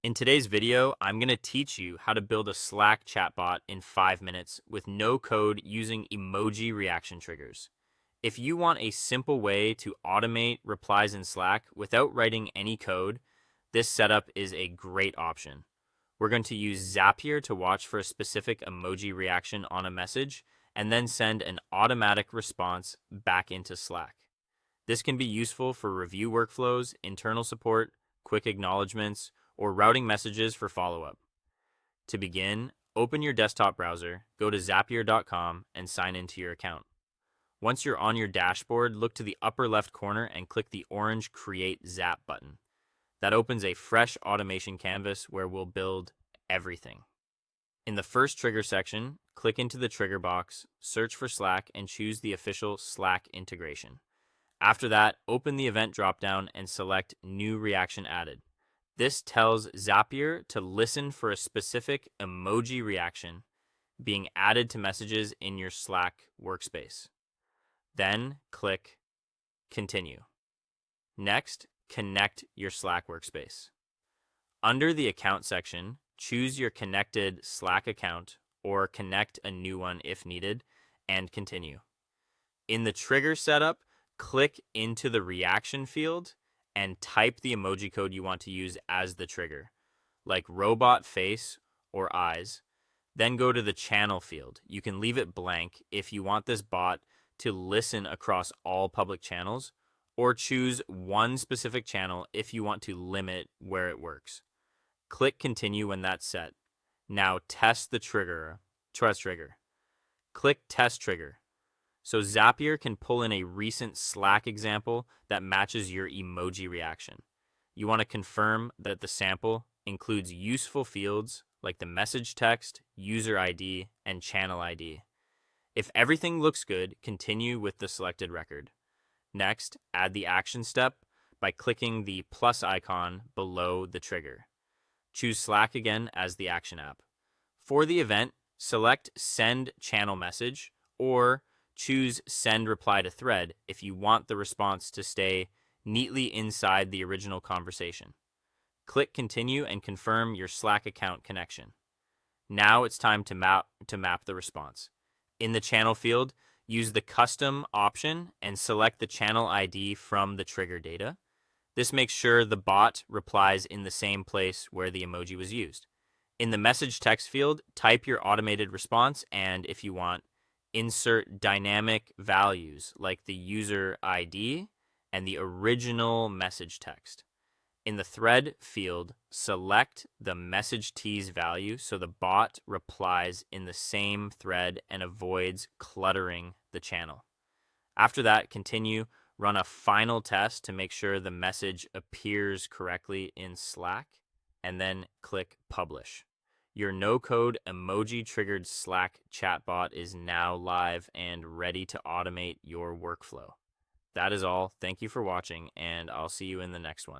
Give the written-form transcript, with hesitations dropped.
In today's video, I'm going to teach you how to build a Slack chatbot in 5 minutes with no code using emoji reaction triggers. If you want a simple way to automate replies in Slack without writing any code, this setup is a great option. We're going to use Zapier to watch for a specific emoji reaction on a message and then send an automatic response back into Slack. This can be useful for review workflows, internal support, quick acknowledgements, or routing messages for follow-up. To begin, open your desktop browser, go to zapier.com, and sign into your account. Once you're on your dashboard, look to the upper left corner and click the orange Create Zap button. That opens a fresh automation canvas where we'll build everything. In the first trigger section, click into the trigger box, search for Slack, and choose the official Slack integration. After that, open the event dropdown and select New Reaction Added. This tells Zapier to listen for a specific emoji reaction being added to messages in your Slack workspace. Then click Continue. Next, connect your Slack workspace. Under the Account section, choose your connected Slack account or connect a new one if needed, and continue. In the trigger setup, click into the reaction field and type the emoji code you want to use as the trigger, like robot face or eyes. Then go to the channel field. You can leave it blank if you want this bot to listen across all public channels, or choose one specific channel if you want to limit where it works. Click continue when that's set. Now test the trigger. Click test trigger. So Zapier can pull in a recent Slack example that matches your emoji reaction. You want to confirm that the sample includes useful fields like the message text, user ID, and channel ID. If everything looks good, continue with the selected record. Next, add the action step by clicking the plus icon below the trigger. Choose Slack again as the action app. For the event, select Send Channel Message or choose Send Reply to Thread if you want the response to stay neatly inside the original conversation. Click Continue and confirm your Slack account connection. Now it's time to map the response. In the channel field, use the Custom option and select the channel ID from the trigger data. This makes sure the bot replies in the same place where the emoji was used. In the message text field, type your automated response and, if you want, insert dynamic values like the user ID and the original message text. In the thread field, select the message tease value so the bot replies in the same thread and avoids cluttering the channel. After that, continue, run a final test to make sure the message appears correctly in Slack, and then click publish. Your no-code emoji-triggered Slack chatbot is now live and ready to automate your workflow. That is all. Thank you for watching, and I'll see you in the next one.